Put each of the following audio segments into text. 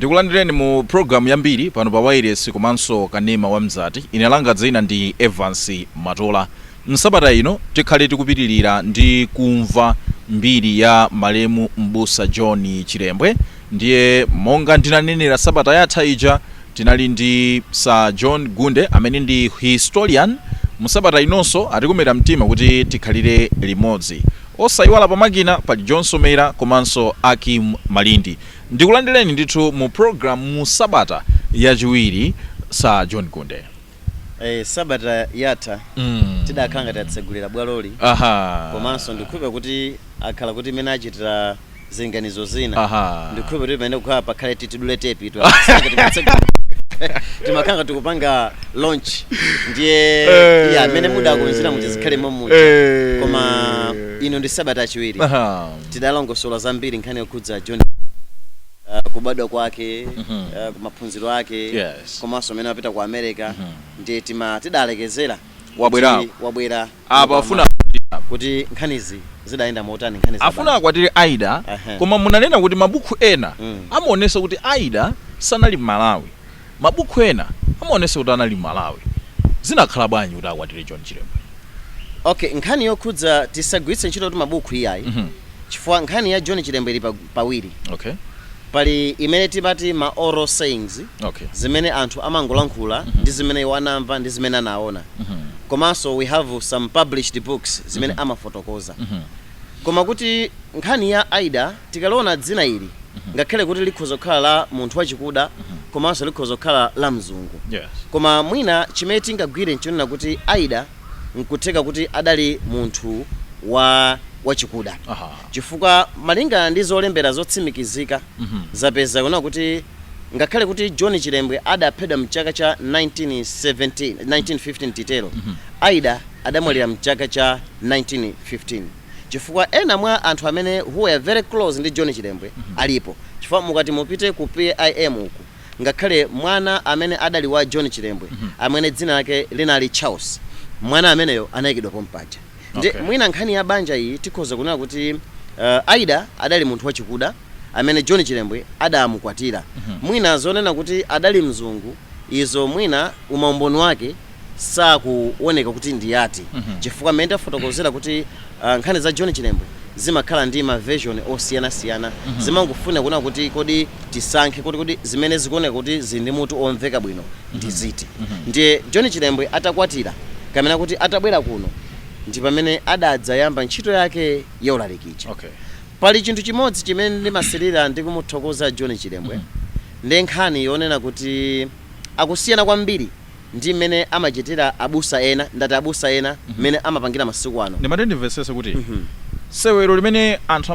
Ndikulandireni mu program ya Mbiri pano pa wireless komanso kanema wa Mzati. Ine langa dzina ndi Evance Matola. Msabata ino tikhale tikupitirira ndi kumva mbiri ya malemu Mbusa John Chilembwe. Ndiye monga ndinanenera sabata yatha ija tinali ndi Sir John Gunde amene ndi historian. Musabata inonso atikumera mtima kuti tikhalire limodzi. Osayiwala pamakina pali John Somera komanso Akim Malindi. Ndikulandireni ndithu mu program mu sabata yachiwiri Sir John Gunde. Sabata yatha tidakhala ngati atsegulira bwaloli komanso ndikhupa kuti akhala kuti imene achitira zinganizo zina ndikhupa kuti pamene kukhala pakhale tidule tepi timakhala tikupanga launch ndiye amene mudakonzera kuti zikhale momuja koma ino ndi sabata yachiwiri tidalongosola zambiri nkhani yokhudza John kubadwa kwake kumaphunziro ake komanso amene apita ku America ndiye tidalekezera wabwera apa afuna kuti nkhanizi zidayenda motani nkhanizi afuna akwatire Aida koma munanena kuti mabuku ena amaonesa kuti Aida sanali Malawi, mabuku ena amaonesa kuti anali Malawi. Zinakhala bwanji kuti akwatire John Chilembwe? Okay, nkhani yokhudza tisagwiritse ntchito kuti mabuku iyayi chifukwa nkhani ya John Chilembwe ili pawiri. Okay. Pali imene timati ma oral sayings zimene anthu amangolankhula ndi zimene wanamva ndi zimene anaona. Komanso we have some published books zimene amafotokoza. Koma kuti nkhani ya Aida tikaliona dzina ili ngakhale kuti likhoza kukhala la munthu wachikuda komanso likhoza kukhala la mzungu. Koma mwina chimene tingagwire nchonena kuti Aida nkutheka kuti adali munthu wachikuda. Chifukwa malingana ndi zolembera zotsimikizika zapeza kuona kuti ngakhale kuti John Chilembwe adaphedwa mchaka cha 1915 titelo Aida adamwalira mchaka cha 1915. Chifukwa ena mwa anthu amene who are very close ndi John Chilembwe alipo. Chifukwa mukati mupite ku PIM uku ngakhale mwana amene adali wa John Chilembwe amene dzina lake linali Charles, mwana ameneyo anayikidwa pompaja. Mwina nkhani ya banja iyi tikhoza kunena kuti Aida adali munthu wachikuda amene John Chilembwe adamukwatira. Mwina zonena kuti adali mzungu izo mwina umaumboni wake sakuoneka kuti ndi ati. Chifukwa mmene fotokozera kuti nkhani za John Chilembwe zimakhala ndi ma version osiyana-siyana zimangofuna kuona kuti kodi tisankhe kuti zimene zikuoneka kuti zindi mutu omveka bwino ndi ziti. Ndiye John Chilembwe atakwatira kamena kuti atabwera kuno ndi pamene adadzayamba ntchito yake yaulalikichi. Pali chinthu chimodzi chimene ndimasirira ndi kumuthokoza John Chilembwe ndi nkhani yonena kuti akusiyana kwambiri ndi mmene amachitira abusa ena ndati abusa ena mmene amapangira masiku ano. Ndimatendimvesese kuti sewero limene anthu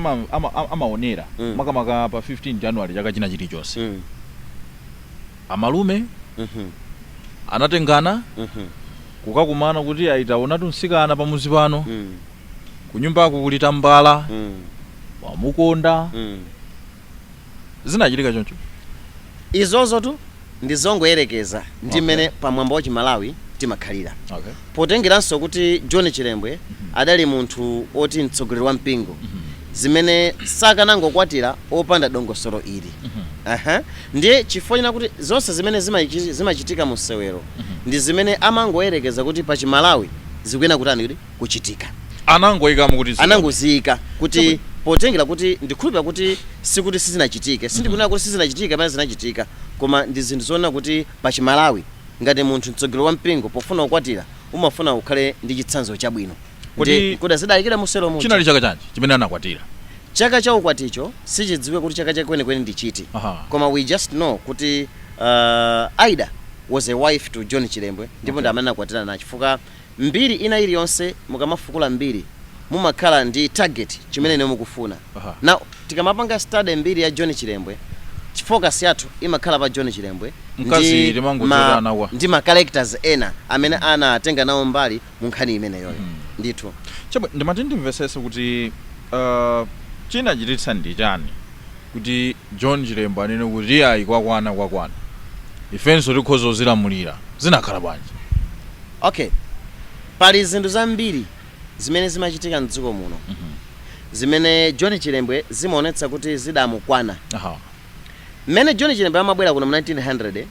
amaonera makamaka pa 15 January chaka china chilichonse amalume anatengana kukakumana kuti aitaonatu msikana pamuzi pano kunyumbako kulita mbala wamukonda zinachitika choncho. Izozo tu ndizongoyerekeza ndi mmene pamwamba wa Malawi timakhalira. Potengeranso kuti John Chilembwe adali munthu oti mtsogoleri wa mpingo zimene sakanangokwatira opanda dongosolo ili. Ndiye chifukwa kuti zonse zimene zimachitika mu sewero ndi zimene amangoyerekeza kuti pa Malawi zikuyena kutani kuchitika. Anangoziyika kuti potengera kuti ndikhulupira kuti sikuti sizinachitike. Sindikunena kuti sizinachitika pamene zinachitika koma ndi zinthu zoona kuti pa Malawi ngati munthu mtsogoleri wa mpingo pofuna kukwatira umafuna ukhale ndi chitsanzo chabwino. Kuti zidayikira muselo munthu. Chinali chaka chanji chimene anakwatira? Chaka cha ukwaticho sichidziwe kuti chaka chake kwenikweni ndi chiti. Koma we just know kuti Aida was a wife to John Chilembwe ndipo ndi amene anakwatira nacho. Chifukwa mbiri ina iliyonse mukamafukula mbiri mumakhala ndi target chimene ine mukufuna. Now tikamapanga study mbiri ya John Chilembwe focus yathu imakhala pa John Chilembwe ndi ma characters ena amene anatenga nawo mbali mu nkhani imeneyo. Ndithu ndimatendimvesese kuti chinachititsa ndi chani kuti John Chilembwe anene kuti ayi kwakwana ifenso tikhoza kuzilamulira zinakhala bwanji? Okay, pali zinthu zambiri zimene zimachitika mdziko muno zimene John Chilembwe zimaonetsa kuti zidamukwana. Mene John Chilembwe amabwera kuno mu 1900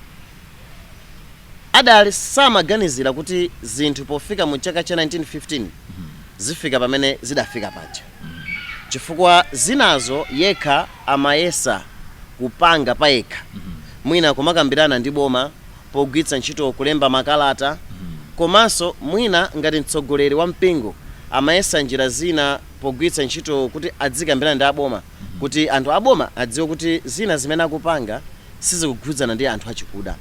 adali samaganizira kuti zinthu pofika mu chaka cha 1915 zifika pamene zidafika paja. Chifukwa zinazo yekha amayesa kupanga payekha. Mwina kumakambirana ndi boma pogwiritsa ntchito kulemba makalata. Komanso mwina ngati mtsogoleri wa mpingo amayesa njira zina pogwiritsa ntchito kuti adzikambirana ndi aboma kuti anthu aboma adziwe kuti zina zimene akupanga sizikugwirizana ndi anthu achikuda.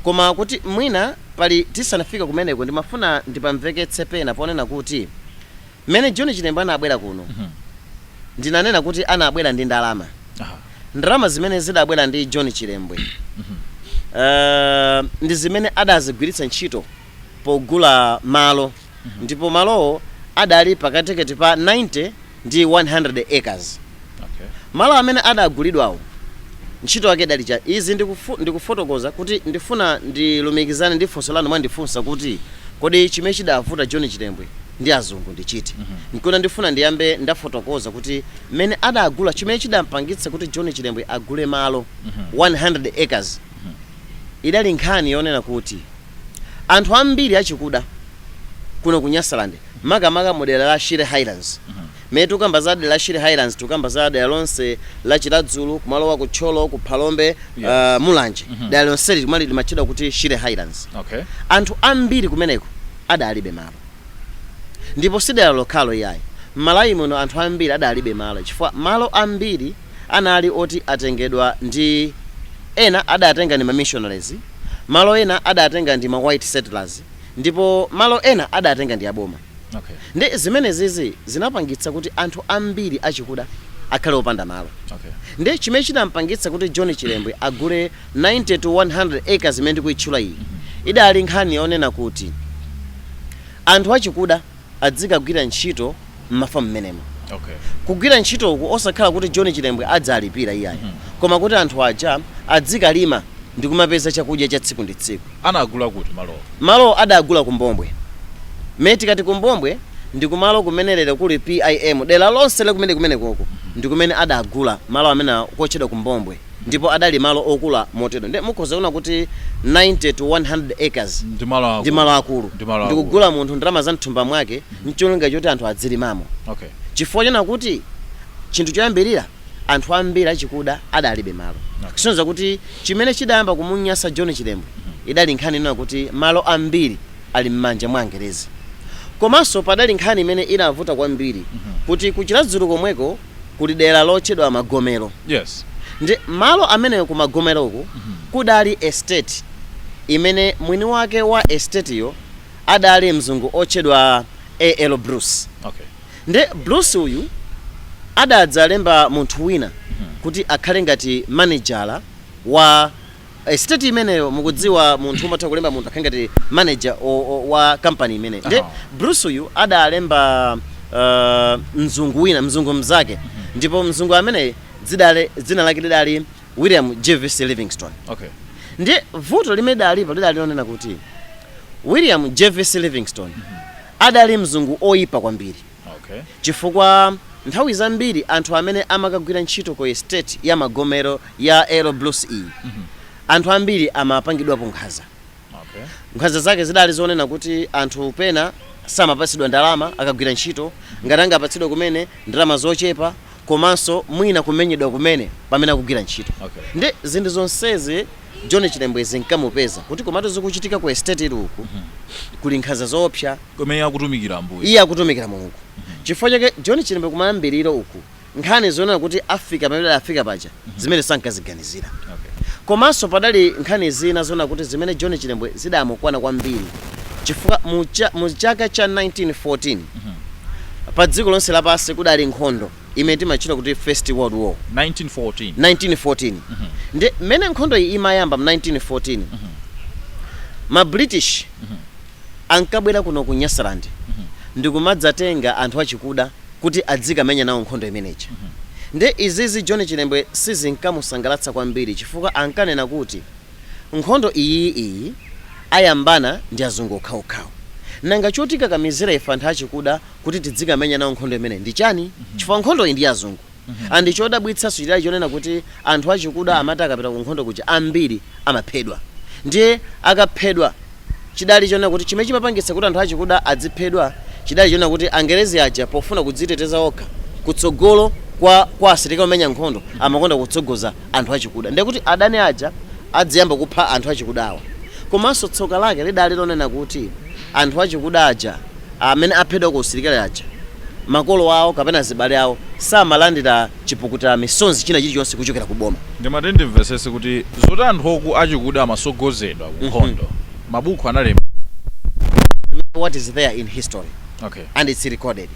Koma kuti mwina pali tisanafika kumeneko ndimafuna ndipamveketse pena ponena kuti mene John Chilembwe anabwera kuno ndinanena kuti anabwera ndi ndalama. Ndalama zimene zidabwera ndi John Chilembwe ndi zimene adazigwiritsa ntchito pogula malo. Ndipo malowo adali pakatikati pa 90 ndi 100 acres. Malo amene adagulidwawo ntchito yake dali cha izi ndikufotokoza kuti ndifuna ndilumikizane ndi funso lanu mwandifunsa kuti kodi chimene chidavuta John Chilembwe ndi azungu ndi chiti. Nkona ndifuna ndiyambe ndafotokoza kuti mene adagula chimene chidampangitsa kuti John Chilembwe agule malo 100 acres idali nkhani yonena kuti anthu ambiri achikuda kuno ku Nyasaland makamaka modela la Shire Highlands. Mene tukamba za dela la Shire Highlands tukamba za dela lonse la Chiladzulu kumalo wa Kutcholo ku Phalombe Mulanje. Dela lonse limali limachedwa kuti Shire Highlands. Anthu ambiri kumeneko adalibe malo. Ndipo sidela lokalo yayi. Malawi muno anthu ambiri adalibe malo. Chifukwa malo ambiri anali oti atengedwa ndi ena adatenga ndi ma missionaries. Malo ena adatenga ndi ma white settlers. Ndipo malo ena adatenga ndi aboma. Ndi zimene zizi zinapangitsa kuti anthu ambiri achikuda akhale opanda malo. Ndi chimene chinampangitsa kuti John Chilembwe agule 90 to 100 acres imene ndikuitchula iyi idali nkhani yonena kuti anthu achikuda adzikagwira ntchito m'mafamu menemo. Kugwira ntchito uku osakhala kuti John Chilembwe adzalipira iyayi. Koma kuti anthu aja adzikalima ndi kumapeza chakudya cha tsiku ndi tsiku. Anagula kuti malo? Malo adagula kuMbombwe. Meti kati kuMbombwe ndi kumalo kumenelera kuli PIM dela lonse la kumene koko ndi kumene adagula malo amene kochedwa kuMbombwe. Ndipo adali malo okula motero. Ndi mukhoza kuona kuti 90 to 100 acres ndi malo akulu. Ndikugula munthu ndalama za mthumba mwake ncholinga choti anthu adzilimamo. Chifukwa chena kuti chinthu choyambirira anthu ambiri achikuda adalibe malo. Kusonyeza kuti chimene chidayamba kumunyasa John Chilembwe idali nkhani ina kuti malo ambiri ali m'manja mwa Angerezi. Komanso padali nkhani imene inavuta kwambiri kuti kuchiladzulu komweko kuli dera lochedwa Magomero. Ndi malo amene ku Magomero uku kudali estate imene mwini wake wa estate yo adali mzungu ochedwa A.L. Bruce. Ndi Bruce uyu adadzalemba munthu wina kuti akhale ngati manager wa estate imeneyo. Mukudziwa munthu umatha kulemba munthu akhale ngati manager wa company imene. Ndi Bruce uyu adalemba mzungu wina mzungu mzake. Ndipo mzungu amene dzina lake lidali William Jervis Livingstone. Ndi vuto limene dalipo lidali lonena kuti William Jervis Livingstone adali mzungu oyipa kwambiri. Chifukwa nthawi zambiri anthu amene amakagwira ntchito ku estate ya Magomero ya L. Bruce E. Anthu ambiri amapangidwapo nkhaza. Nkhaza zake zidali zonena kuti anthu pena samapatsidwa ndalama akagwira ntchito ngati angapatsidwa kumene ndalama zochepa komanso mwina kumenyedwa kumene pamene akugwira ntchito. Ndi zinthu zonsezi John Chilembwe zinkamupeza kuti komatu zikuchitika ku estate ili uku kuli nkhaza zoopsa komwe akutumikira Ambuye. Iye akutumikira Mulungu. Chifukwa chake John Chilembwe kumayambiriro uku nkhani zonena kuti afika pamene afika paja zimene sankaziganizira. Komanso padali nkhani zina zonena kuti zimene John Chilembwe zidamukwana kwambiri. Chifukwa mu chaka cha 1914 pa dziko lonse lapansi kudali nkhondo imene timachita kuti First World War. 1914. Ndi mene nkhondo iyi imayamba mu 1914 ma British ankabwera kuno ku Nyasaland ndi kumadzatenga anthu achikuda kuti adzikamenya nawo nkhondo imeneyi. Ndi izizi John Chilembwe sizinkamusangalatsa kwambiri chifukwa ankanena kuti nkhondo iyi ayambana ndi azungu okhaokhawo. Nanga chotika kamizira ife anthu achikuda kuti tidzikamenya nawo nkhondo imeneyi ndi chani? Chifukwa nkhondo iyi ndi azungu. and chodabwitsa chidali chonena kuti anthu achikuda amati akapita ku nkhondo kuja ambiri amaphedwa. Ndiye akaphedwa chidali chonena kuti chimene chimapangitsa kuti anthu achikuda adziphedwa chidali chonena kuti Angerezi aja pofuna kudziteteza okha kutsogolo kwa asilikali omenya nkhondo amakonda kutsogoza anthu achikuda. Ndiye kuti adani aja adziyamba kupha anthu achikudawa. Komanso tsoka lake lidali lonena kuti anthu achikuda aja amene aphedwa ku asilikali aja makolo awo kapena zibale awo samalandira chipukuta misonzi china chilichonse kuchokera ku boma. Ndimatende mvesese kuti zoti anthu oku achikuda amasogozedwa ku nkhondo mabuku analemba what is there in history. Okay. And it's recorded.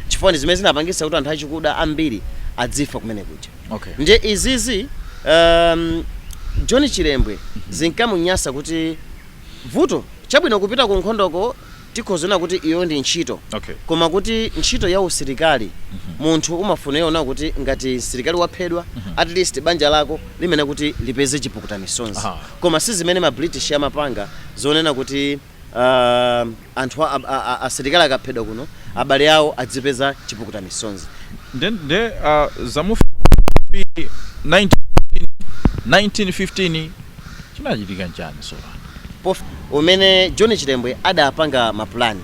Chifukwa zimene zinapangitsa kuti anthu achikuda ambiri adzifa kumene kuja. Okay. Ndiye izizi John Chilembwe zinkamunyasa kuti vuto chabwino kupita ku nkhondoko tikhozona kuti iyo ndi ntchito. Okay. Koma kuti ntchito ya usilikali munthu umafuna yona kuti ngati silikali waphedwa at least banja lako limene kuti lipeze chipukuta misonzi. Koma si zimene ma British amapanga zonena kuti anthu asilikali akaphedwa kuno abale awo adzipeza chipukuta misonzi. Nde zamufi 1915 chinachitika njani so umene John Chilembwe adapanga mapulani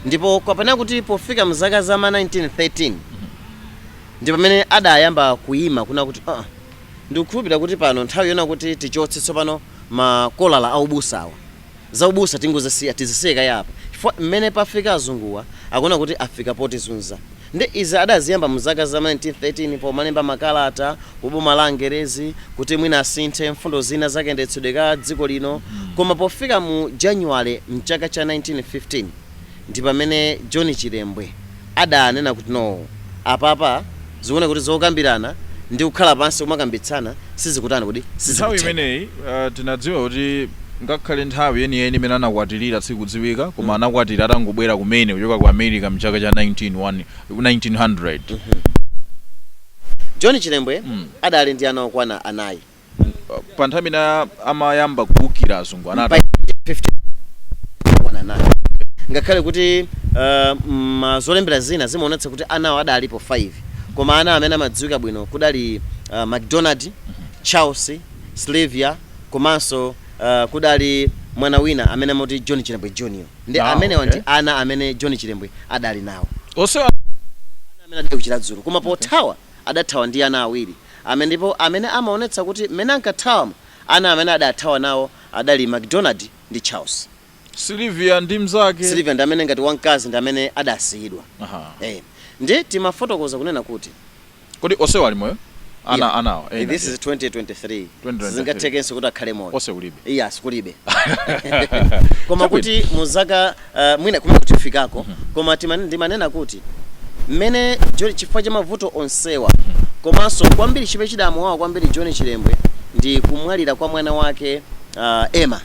ndipo kapena kuti pofika mzaka za 1913 ndipo pamene adayamba kuyima kuna kuti ndikukhulupirira kuti pano nthawi yona kuti tichotse tsopano makolala aubusawa za ubusa tingozasiya tiziseka yapa chifukwa mmene pafika azunguwa akuona kuti afika potizunza. Ndi izi adaziyamba mzaka za 1913 pomalemba makalata kuboma la Angerezi kuti mwina asinthe mfundo zina zakayendetsedwe ka dziko lino. Koma pofika mu January mchaka cha 1915 ndi pamene John Chilembwe adanena kuti no apapa zikuona kuti zokambirana ndi kukhala pansi kumakambitsana sizikutana kuti nthawi imeneyi tinadziwa kuti ngakhale nthawi yeniyeni imene anakwatirira sikudziwika koma anakwatira atangobwera kumene kuchoka ku America mchaka cha 1900. John Chilembwe adali ndi ana okwana anayi pa nthawi imene amayamba kuwukira azungu anati 50 ngakhale kuti zolembera zina zimaonetsa kuti anawo adalipo 5 koma ana amene amadziwika bwino kudali McDonald, Charles, Sylvia komanso kudali mwana wina amene amati John Chilembwe Junior. Ndi amene wanti ana amene John Chilembwe adali nawo. Onse ana amene adali kuchira dzulu koma pothawa adathawa ndi ana awiri amene ndipo amene amaonetsa kuti mmene ankathawa ana amene adathawa nawo adali McDonald ndi Charles. Sylvia ndi mzake. Sylvia ndi amene ngati wamkazi ndi amene adasiyidwa. Ndi timafotokoza kunena kuti kodi onse wali moyo anawa this is 2023 zingathekenso kuti akhale moyo onse kulibe. Yes kulibe. Koma kuti muzaka mwina kumene kutifikako koma ndimanena kuti mmene chifukwa cha mavuto onsewa komanso kwambiri chimene chidamuwawa kwambiri John Chilembwe ndi kumwalira kwa mwana wake Emma.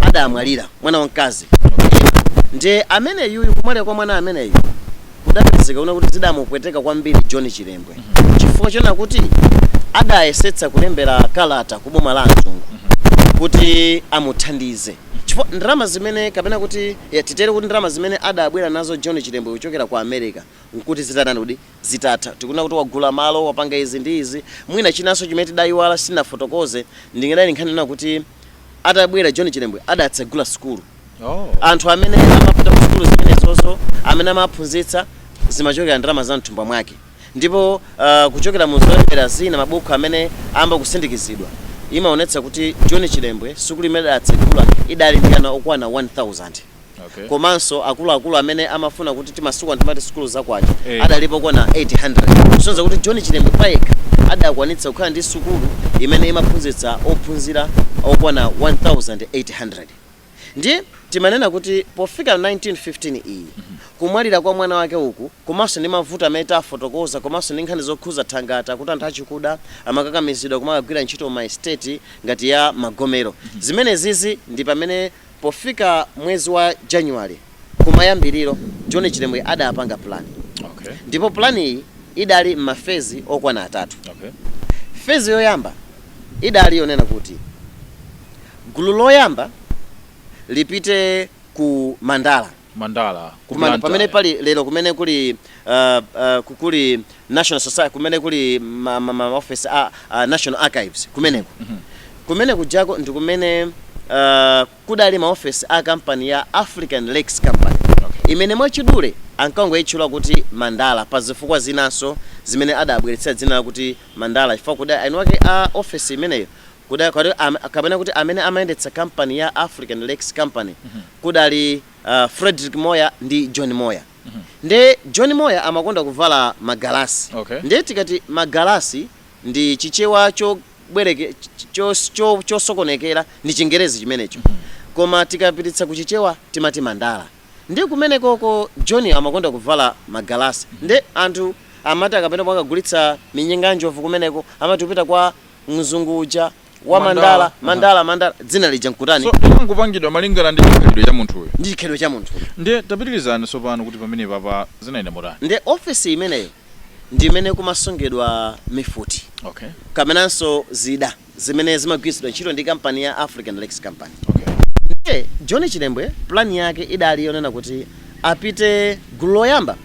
Adamwalira mwana wamkazi. Ndiye amene yuyu kumwalira kwa mwana amene yuyu kudapezeka una kuti zidamupweteka kwambiri John Chilembwe chifukwa chona kuti adayesetsa kulembera kalata kuboma la azungu kuti amuthandize chifukwa ndalama zimene kapena kuti titere kuti ndalama zimene adabwera nazo John Chilembwe kuchokera ku America nkuti zitatani kuti zitatha tikuna kuti wagula malo wapanga izi ndi izi mwina chinanso chimene tidayiwala sinafotokoze ndingadali nkhanena kuti atabwera John Chilembwe adatsegula skulu. Anthu amene amapita ku skulu zimenezozo amene amaphunzitsa zimachokera ndalama za mthumba mwake ndipo kuchokera mu zolembera zina mabuku amene amba kusindikizidwa imaonetsa kuti John Chilembwe skulu imene adatsegula idali ndi ana okwana 1000. Komanso akuluakulu amene amafuna kuti timasuka ndimati skulu zakwacha adalipo kwana 800. Sonza kuti John Chilembwe payekha adakwanitsa kukhala ndi skulu imene imaphunzitsa ophunzira okwana 1800. Ndiye timanena kuti pofika 1915 iyi kumwalira kwa mwana wake uku komanso ndi mavuto amene tafotokoza komanso ndi nkhani zokhuza thangata kuti anthu achikuda amakakamizidwa kumakagwira ntchito ma estate ngati ya Magomero. Zimene zizi ndi pamene pofika mwezi wa January kumayambiriro John Chilembwe adapanga plan. Ndipo plan iyi idali mafezi okwana atatu. Fezi yoyamba idali yonena kuti gulu loyamba lipite ku Mandala Mandala pamene pali lero kumene kuli kuli National Society kumene kuli office National Archives kumeneko kumene kujako ndi kumene kudali office a company ya African Lakes Company imene mwachidule ankango yitchula kuti Mandala pa zifukwa zinanso zimene adabweretsa dzina kuti Mandala chifukwa kudali ainwake a office imeneyo kapena kuti amene amayendetsa company ya African Lakes Company kudali Frederick Moya ndi John Moya. Nde John Moya amakonda kuvala magalasi. Nde tikati magalasi ndi chichewa chosokonekera ndi Chingerezi chimenecho. Koma tikapititsa kuchichewa timati Mandala. Ndi kumene koko John amakonda kuvala magalasi. Nde anthu amati akapena akagulitsa minyenga njovu kumeneko amatupita kwa mzunguja wa Mandala dzina lija nkutani. So ngupangidwa malingana ndi chikhalidwe cha munthu uyo. Ndi chikhalidwe cha munthu. Ndiye tapitirizani sopano kuti pamene papa zinaenda motani. Ndiye office imeneyo ndi imene kumasungidwa mifuti. Kamenanso zida zimene zimagwiritsidwa ntchito ndi company ya African Lakes Company. Ndiye John Chilembwe plan yake idali yonena kuti apite gulu loyamba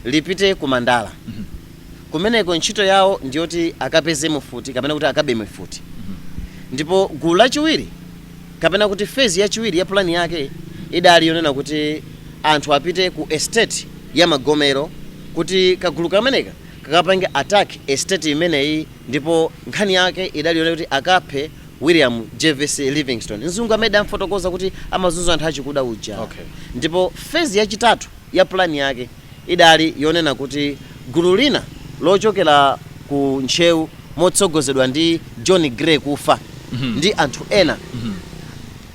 lipite ku Mandala. Kumeneko ntchito yawo ndiyoti akapeze mufuti kapena kuti akabe mifuti. Ndipo gulu lachiwiri kapena kuti phase yachiwiri ya plan yake idali yonena kuti anthu apite ku estate ya Magomero kuti kagulu kameneka kakapange attack estate imeneyi ndipo nkhani yake idali yonena kuti akaphe William Jervis Livingstone. Nzungu amene amfotokoza kuti amazunzo anthu achikuda uja. Ndipo phase yachitatu ya plan yake idali yonena kuti gulu lina lochokera ku Nchewu motsogozedwa ndi John Gray kufa ndi anthu ena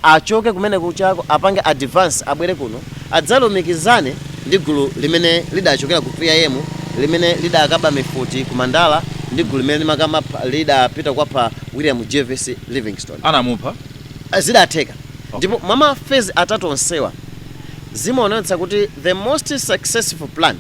achoke kumene kuchako apange advance abwere kuno adzalumikizane ndi gulu limene lidachokera ku PIM limene lidakaba mifuti ku Mandala ndi gulu limene limakama lidapita kwa William Jervis Livingstone anamupha zidatheka. Ndipo mama phase atatu onsewa zimaonetsa kuti the most successful plan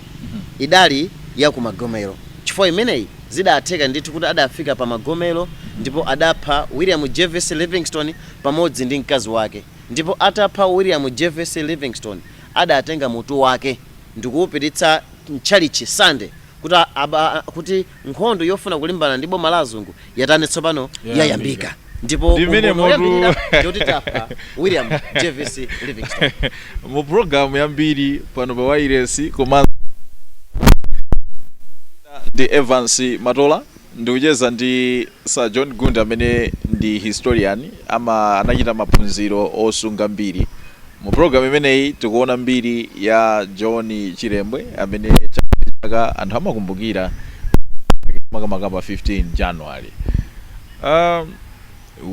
idali ya ku Magomero chifukwa imeneyi zidatheka ndithu kuti adafika pa Magomero ndipo adapha William Jervis Livingstone pamodzi ndi mkazi wake. Ndipo atapha William Jervis Livingstone adatenga mutu wake ndikuupititsa mchalichi Sunday kuti nkhondo yofuna kulimbana ndi boma la azungu yatani tsopano yayambika. Ndipo ndoti tapha William Jervis Livingstone. Mu program yambiri pano pa wireless komanso ndi Evance Matola ndikucheza ndi Sir John Gunda amene ndi historian ama anachita maphunziro osunga mbiri. Mu program imeneyi tikuona mbiri ya John Chilembwe amene chaka anthu amakumbukira makamaka 15 January.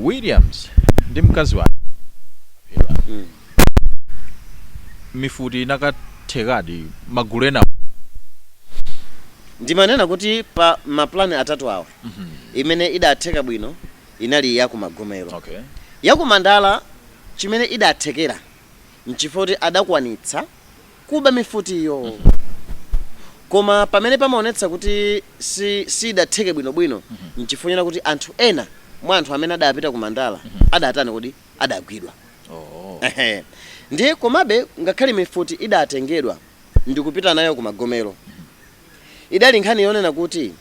Williams ndi mkazi wake mifuti inakathekadi magulu ena ndimanena kuti pa maplani atatu awa imene idatheka bwino inali ya ku Magomero. Ya ku Mandala chimene idathekera nchifoti adakwanitsa kuba mifuti iyo. Koma pamene pamaonetsa kuti si idatheke bwino nchifunyana kuti anthu ena mwa anthu amene adapita ku Mandala adatani kuti adagwidwa. Ndiye komabe ngakhale mifuti idatengedwa ndikupita nayo ku Magomero idali nkhani yonena kuti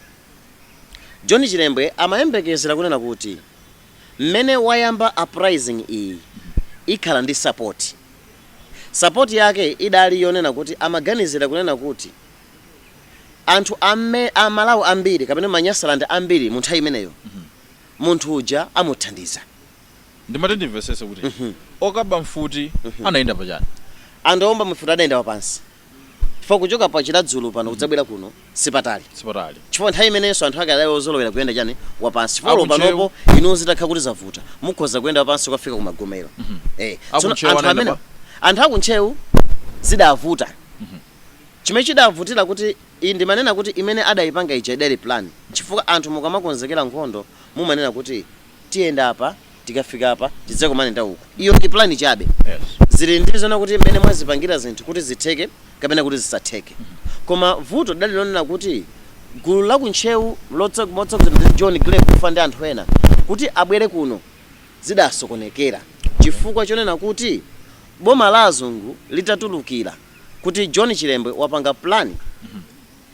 John Chilembwe amayembekezera kunena kuti mmene wayamba uprising iyi ikhala ndi support yake idali yonena kuti amaganizira kunena kuti anthu amalawi ambiri kapena manyasalanda ambiri mu nthawi imeneyo munthu uja amuthandiza. Ndimatendimvesesa kuti okaba mfuti anayenda pachani andowomba mfuti adayenda pansi chifukwa kuchoka pa Chiladzulu pano kudzabwera kuno sipatali chifukwa nthawi imenenso anthu ake adayo ozolowera kuyenda chani wapansi chifukwa panopo inu zitakha kuti zavuta mukhoza kuyenda wapansi kukafika ku Magomero. Anthu aku Nchewu zidavuta chimene chidavutira kuti ndimanena kuti imene adayipanga ija idali plan chifukwa anthu mukamakonzekera nkhondo mumanena kuti tiyenda apa tikafika apa tidzakomana uku iyo ndi plan chabe. Zili ndizona kuti mmene mwazipangira zinthu kuti zitheke kapena kuti zisatheke. Koma vuto dali lonena kuti gulu la ku Nchewu motsogozedwa ndi John Gray kufa ndi anthu ena kuti abwere kuno zidasokonekera chifukwa chonena kuti boma la azungu litatulukira kuti John Chilembwe wapanga plani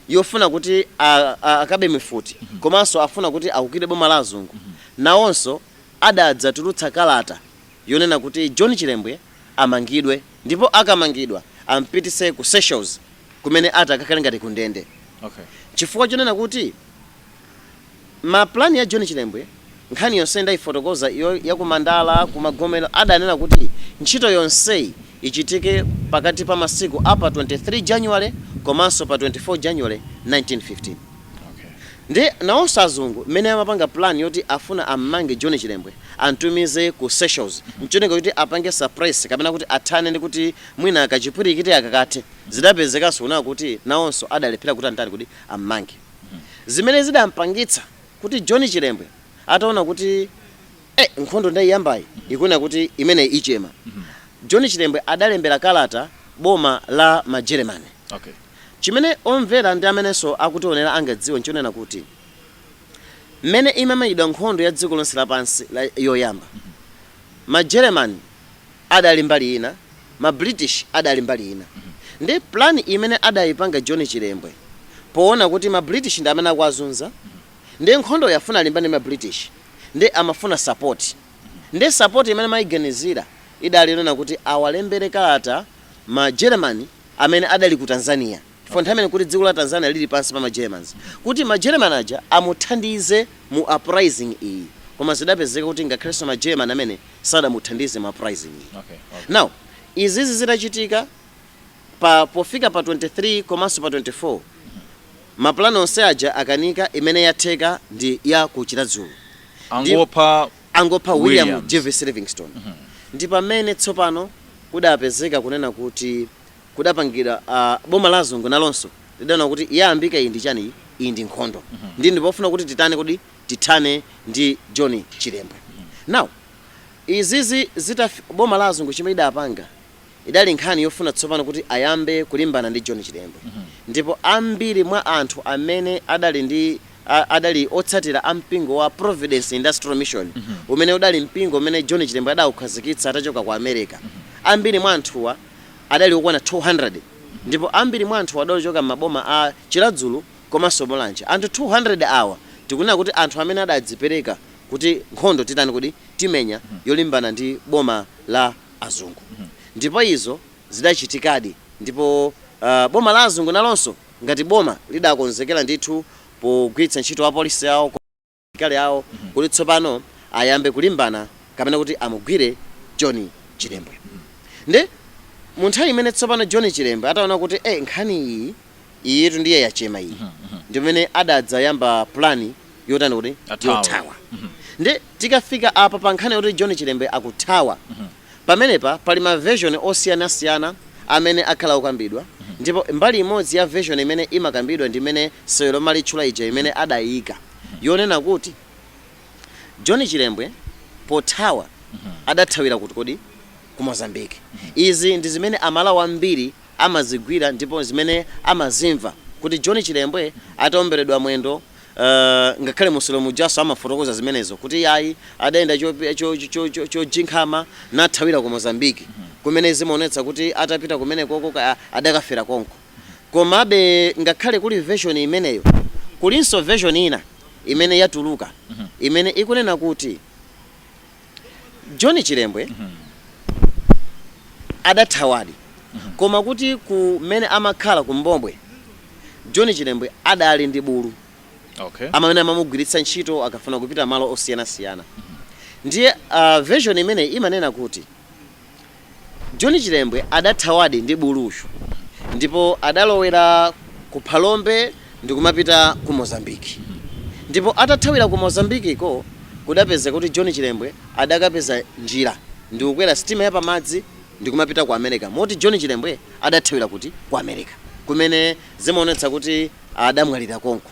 yofuna kuti akabe mifuti komanso afuna kuti akukire boma la azungu nawonso adadza tulutsa kalata yonena kuti John Chilembwe amangidwe ndipo akamangidwa ampitise ku Seychelles kumene atakakhala ngati kundende. Chifukwa chonena kuti ma plan ya John Chilembwe nkhani yonse ndayifotokoza ya kumandala kumagomero adanena kuti ntchito yonseyi ichitike pakati pa masiku apa 23 January komanso pa 24 January 1915. Ndi nawonso azungu mmene amapanga plan yoti afuna amange John Chilembwe antumize ku Seychelles mchoneka kuti apange surprise kapena kuti athane ndi kuti mwina akachipwirikite akakathe zidapezekanso kuna kuti nawonso adalephera kuti antani kuti amange. Zimene zidampangitsa kuti John Chilembwe ataona kuti nkhondo ndayiyambayi ikuna kuti imene ichema. John Chilembwe adalembera kalata boma la Majeremani. Chimene omvera ndi amenenso akutionera angadziwe nchonena kuti mmene imamayidwa nkhondo ya dziko lonse lapansi yoyamba Majeremani adali mbali ina, ma British adali mbali ina. Ndi plani imene adayipanga John Chilembwe poona kuti ma British ndi amene akuazunza ndi nkhondo yafuna limbani ma British ndi amafuna support. Ndi support imene mayiganizira idali nona kuti awalembere kalata ma Germany amene adali ku Tanzania. Fontamene kuti dziko la Tanzania lili pansi pa ma Germans. Kuti ma German aja amuthandize mu uprising iyi. Koma zidapezeka kuti ngakhalenso ma German amene sadamuthandize mu uprising iyi. Now, izi zitachitika pofika pa 23 komanso pa 24 maplano onse aja akanika imene yatheka ndi ya ku Chiladzulu. Angopha William Jervis Livingstone. Ndi pamene tsopano kudapezeka kunena kuti kudapangira boma la azungu nalonso lidana kuti iyambika iyi ndi chani iyi ndi nkhondo. Ndi ndipofuna kuti titane ndi John Chilembwe. Now izizi boma la azungu chimene idapanga idali nkhani yofuna tsopano kuti ayambe kulimbana ndi John Chilembwe. Ndipo ambiri mwa anthu amene adali otsatira ampingo wa Providence Industrial Mission umene udali mpingo umene John Chilembwe adaukhazikitsa atachoka ku America. Ambiri mwa anthuwa adali okwana 200 ndipo ambiri mwa anthu adalochoka maboma a Chiladzulu komanso Mulanje. Anthu 200 awa tikunena kuti anthu amene adadzipereka kuti nkhondo titani kuti timenya yolimbana ndi boma la azungu. Ndipo izo zidachitikadi ndipo boma la azungu nalonso ngati boma lidakonzekera ndithu pogwiritsa ntchito wa polisi yawo kale yawo kuti tsopano ayambe kulimbana kapena kuti amugwire John Chilembwe. Ndi munthawi imene tsopano John Chilembwe ataona kuti nkhani iyi ndiye yachema iyi ndimene adadza yamba plani yotani kuti yothawa. Ndi tikafika apa pa nkhani yoti John Chilembwe akuthawa pamenepa pali ma version osiyanasiyana amene akhala okambidwa. Ndipo mbali imodzi ya version imene imakambidwa ndi imene sewelo malitchula ija imene adayika yonena kuti John Chilembwe pothawa adathawira kuti kodi ku Mozambique. Izi ndi zimene amalawi ambiri amazigwira ndipo zimene amazimva kuti John Chilembwe ataomberedwa mwendo ngakhale musulo mujaso amafotokoza zimenezo kuti yayi adaenda chojinkhama nathawira ku Mozambique kumene zimaonetsa kuti atapita kumene koko adakafera konko. Komabe ngakhale kuli version imeneyo kulinso version ina imene yatuluka imene ikunena kuti John Chilembwe adathawadi koma kuti kumene amakhala kumbombwe John Chilembwe adali ndi bulu. Amene amamugwiritsa ntchito akafuna kupita malo osiyanasiyana. Ndiye version imene imanena kuti John Chilembwe adathawadi ndi bulushu ndipo adalowera ku Phalombe ndi kumapita ku Mozambique. Ndipo atathawira ku Mozambique ko kudapeza kuti John Chilembwe adakapeza njira ndi kukwera sitima ya pamadzi ndi kumapita ku America. Moti John Chilembwe adathawira kuti ku America kumene zimaonetsa kuti adamwalira konko.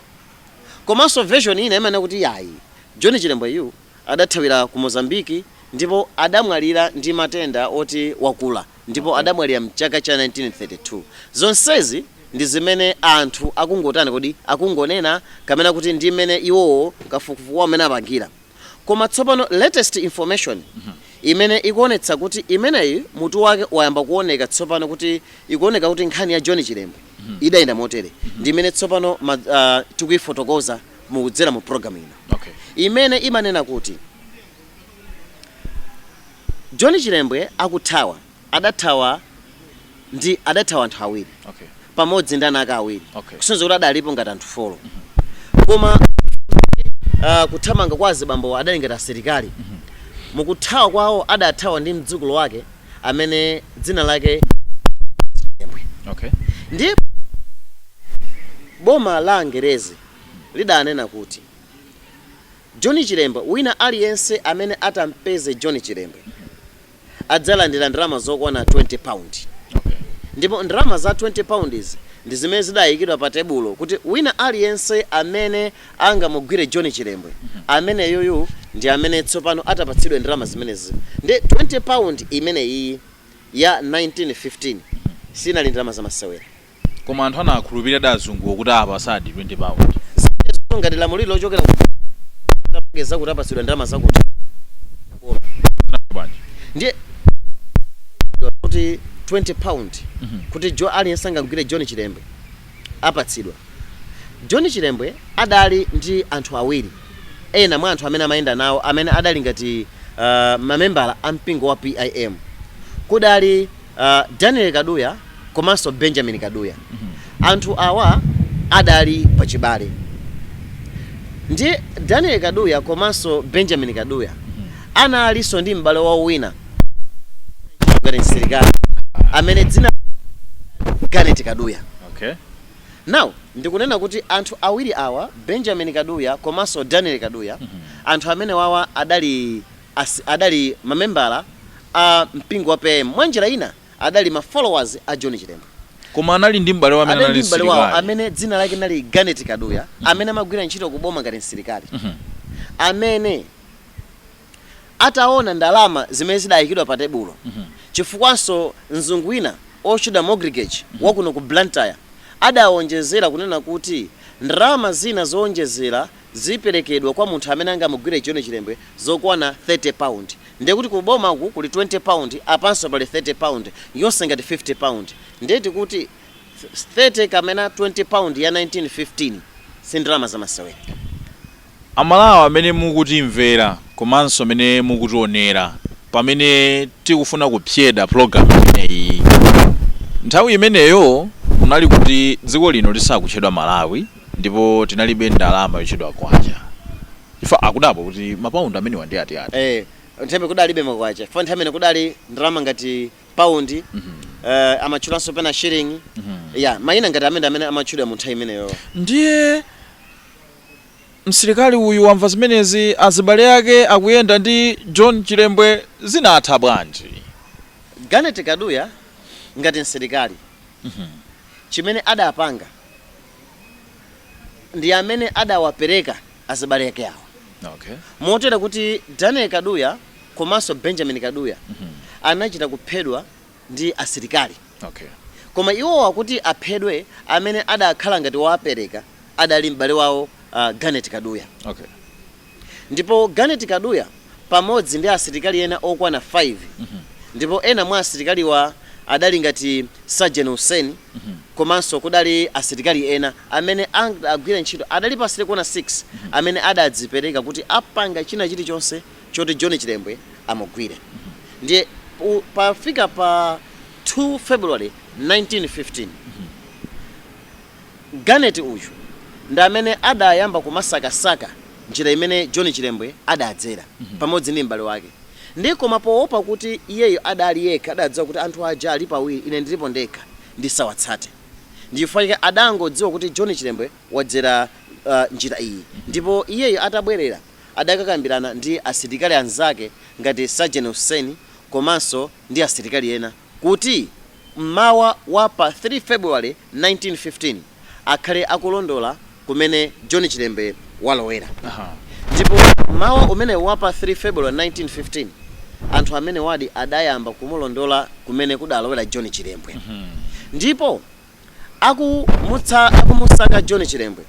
Komanso version ina imene kuti yayi John Chilembwe yu adathawira ku Mozambique ndipo adamwalira ndi matenda oti wakula ndipo adamwalira mchaka cha 1932. Zonsezi ndi zimene anthu akungotani kodi akungonena kamena kuti ndi imene iwowo kafukufuku amene apangira. Koma tsopano latest information imene ikuonetsa kuti imeneyi mutu wake wayamba kuoneka tsopano kuti ikuoneka kuti nkhani ya John Chilembwe idayenda motere ndi imene tsopano tikuifotokoza mukudzera mu program ino. Okay. Imene imanena kuti John Chilembwe akuthawa adathawa anthu awiri. Okay. Pamodzi ndi ana ake awiri. Okay. Kusonyeza kuti adalipo ngati anthu folo. Koma kuthamanga kwa azibambo adali ngati asilikali. Mukuthawa kwawo adathawa ndi mdzukulu wake amene dzina lake Chilembwe. Okay. Ndi boma la Angerezi lidanena kuti John Chilembwe wina aliyense amene atampeze John Chilembwe adzalandira ndalama zokwana 20 pound. Okay. Ndipo ndalama za 20 pounds ndi zimene zidayikidwa pa tebulo kuti wina aliyense amene angamugwire John Chilembwe amene yoyu ndi amene tsopano atapatsidwe ndalama zimenezi. Ndi 20 pound imene iyi ya 1915 sinali ndalama za masewera. Koma anthu anakhulupirira dazungu kuti apa asadi 20 pound. Ngati lamulo lochokera kupeza kuti apatsidwe ndalama zakuti. Ndiye kuti 20 pound kuti aliyense angagwire John Chilembwe apatsidwa. John Chilembwe adali ndi anthu awiri ena mwa anthu amene amayenda nawo amene adali ngati mamembala a mpingo wa PIM. Kudali Daniel Kaduya komanso Benjamin Kaduya. Anthu awa adali pachibale. Ndi Daniel Kaduya komanso Benjamin Kaduya analinso ndi m'bale wawo wina ngati msilikali amene dzina Garnet Kaduya. Okay. Now ndikunena kuti anthu awiri awa Benjamin Kaduya komanso Daniel Kaduya anthu amene wawa adali mamembala a mpingo wa PM. Mwanjira ina adali ma followers a John Chilembwe. Koma anali ndi m'bale wamene anali msilikali amene dzina lake nali Garnet Kaduya amene amagwira ntchito kuboma ngati msilikali. Amene ataona ndalama zimene zidayikidwa pa tebulo chifukwanso mzungu wina otchedwa Mogrigechi wakuno ku Blantyre adawonjezera kunena kuti ndalama zina zoonjezera ziperekedwa kwa munthu amene angamugwire John Chilembwe zokwana 30 pound. Ndiye kuti kuboma uku kuli 20 pound apanso pali 30 pound yonse ngati 50 pound. Ndiye kuti 30 kamena 20 pound ya 1915 si ndalama za masewera. Amalawa amene mukutimvera komanso amene mukutionera pamene tikufuna kupyeda program imeneyi. Nthawi imeneyo kunali kuti dziko lino lisakutchedwa Malawi ndipo tinalibe ndalama yochedwa kwacha. Ifa akudapo kuti mapaundi amene wandi ati. Nthawi kudalibe makwacha. Fa nthawi kudali ndalama ngati pound amachulanso pena shilling. Yeah, mayina ngati amene amachudwa mu nthawi imeneyo. Ndiye msilikali uyu wamva zimenezi azibale yake akuyenda ndi John Chilembwe zinatha bwanji. Garnet Kaduya ngati msilikali chimene adapanga ndi amene adawapereka azibale yake awo. Okay. Motera kuti Daniel Kaduya komanso Benjamin Kaduya anachita kuphedwa ndi asilikali. Okay. Koma iwo wakuti aphedwe amene adakhala ngati wapereka adali m'bale wawo Garnet Kaduya. Okay. Ndipo Garnet Kaduya pamodzi ndi asilikali ena okwana 5 ndipo ena mwa asilikali wa adali ngati Sergeant Hussein komanso kudali asilikali ena amene agwira ntchito adali pasire kuona 6 amene adadzipereka kuti apanga china chilichonse choti John Chilembwe amugwire. Ndiye pafika pa 2 February 1915 Garnet uyu ndi amene adayamba kumasakasaka njira imene John Chilembwe adadzera pamodzi ndi m'bale wake. Ndi koma poopa kuti iyeyo adali yekha adadziwa kuti anthu aja ali pawiri ine ndilipo ndekha ndisawatsate. Ndifanika adangodziwa kuti John Chilembwe wadzera njira iyi. Ndipo iyeyo atabwerera adakakambirana ndi asilikali anzake ngati Sergeant Hussein komanso ndi asilikali ena kuti mmawa wa pa 3 February 1915 akhale akulondola kumene John Chilembwe walowera. Ndipo mawa umene wa pa 3 February 1915 anthu amene wadi adayamba kumulondola kumene kudalowera John Chilembwe. Ndipo akumusaka John Chilembwe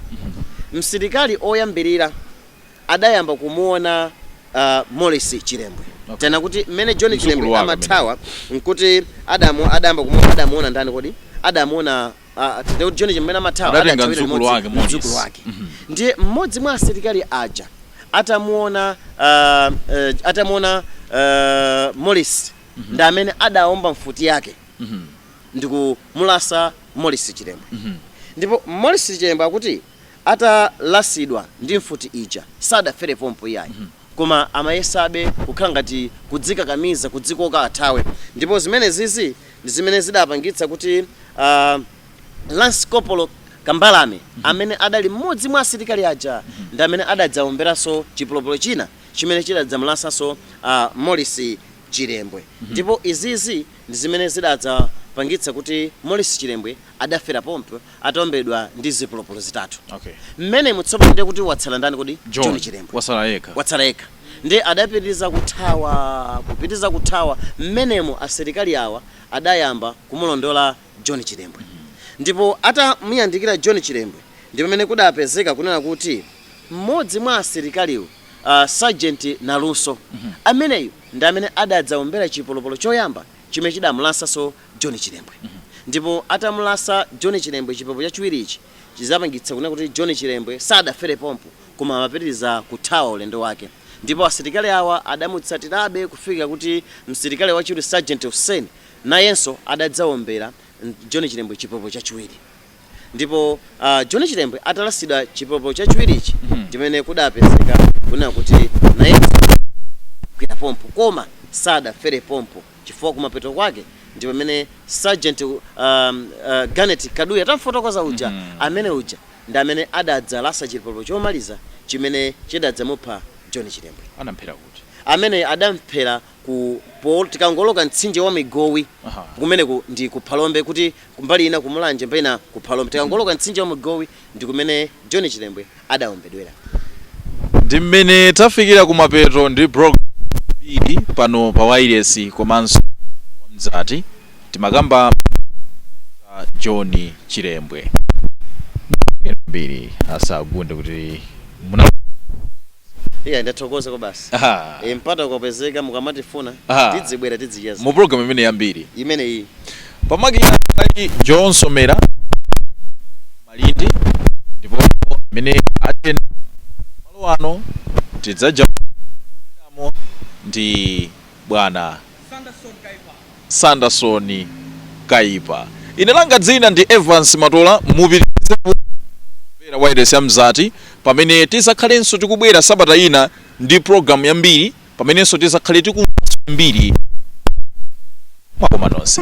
msilikali oyambirira adayamba kumuona Morris Chilembwe. tena kuti mmene John Chilembwe amathawa nkuti adamuona ndani kodi adamuona John Chilembwe amathawa mzukulu wake ndiye mmodzi mwa asilikali aja atamuona Morris ndi amene adaomba mfuti yake ndikumulasa Morris Chilembwe ndipo Morris Chilembwe akuti atalasidwa ndi mfuti ija sadafere pompo yayi koma amayesabe kukhala ngati kudzikakamiza kudzikoka athawe ndipo zimene zizi ndi zimene zidapangitsa kuti Lance Corporal Kambalame amene adali mmodzi mwa asilikali aja ndi amene adadzaomberanso chipolopolo china chimene chidadzamulasanso Morris Chilembwe ndipo izizi ndi zimene zidadzapangitsa kuti Morris Chilembwe adafera pompo ataombedwa ndi zipolopolo zitatu. Mmene mutsopano ndiye kuti watsala ndani kodi John Chilembwe watsala yekha ndi adapitiriza kuthawa mmenemo asilikali awa adayamba kumulondola John Chilembwe ndipo atamuyandikira John Chilembwe ndipo mmene kudapezeka kunena kuti mmodzi mwa asilikaliwo Sergeant Naluso ameneyo ndi amene adadzaombera chipolopolo choyamba chimene chidamulasanso John Chilembwe ndipo atamulasa John Chilembwe chipolopolo chachiwiri ichi chizapangitsa kunena kuti John Chilembwe sadafere pompo koma amapitiriza kuthawa ulendo wake ndipo asilikali awa adamutsatirabe kufika kuti msilikali wachiwiri Sergeant Hussein nayenso adadzaombera John Chilembwe chipolopolo chachiwiri ndipo John Chilembwe atalasidwa chipolopolo chachiwiri ichi chimene kudapezeka kunena kuti nayenso kwira pompo koma sadafere pompo chifukwa kumapeto kwake ndipo pamene Sergeant Garnet Kaduya tamfotokoza uja amene uja ndi amene adadzalasa chipolopolo chomaliza chimene chidadzamupha John Chilembwe. Anamphera kuti amene adamphera ku tikangoloka mtsinje wa Migowi kumeneko ndi kuphalombe kuti kumbali ina kumulanje mpena kuphalombe tikangoloka mtsinje wa Migowi ndi kumene John Chilembwe adaombedwera. Ndi mmene tafikira kumapeto ndi program ili pano pa wireless komanso Mzati timakamba John Chilembwe mbiri asagunde kuti muna ndathokoza ko basi mpata ukapezeka mukamatifuna tidzibwera tidzicheza mu program imene yambiri imene iyi pamakina ali John Somera Malindi ndipo imene atende malo ano tidzajamo ndi bwana Sanderson Kaipa. Ine langa dzina ndi Evance Matola mupitirize kubwera wireless ya Mzati pamene tisakhalenso tikubwera sabata ina ndi program yambiri pamenenso tisakhale tikumva mbiri mwakoma nonse.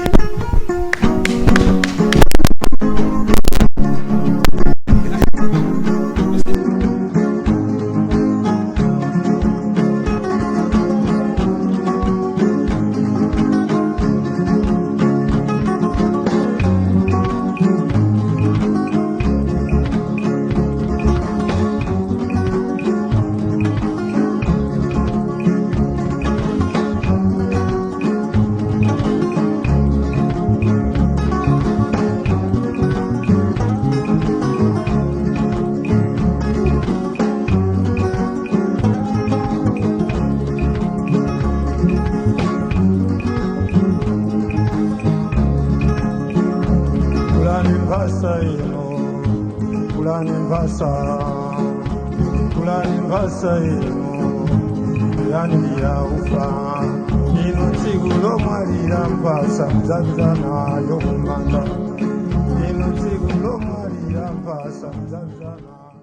Kulani mbasa yani ya ufa ino tigulo marira mbasa mzazana yo manda ino tigulo marira mbasa mzazana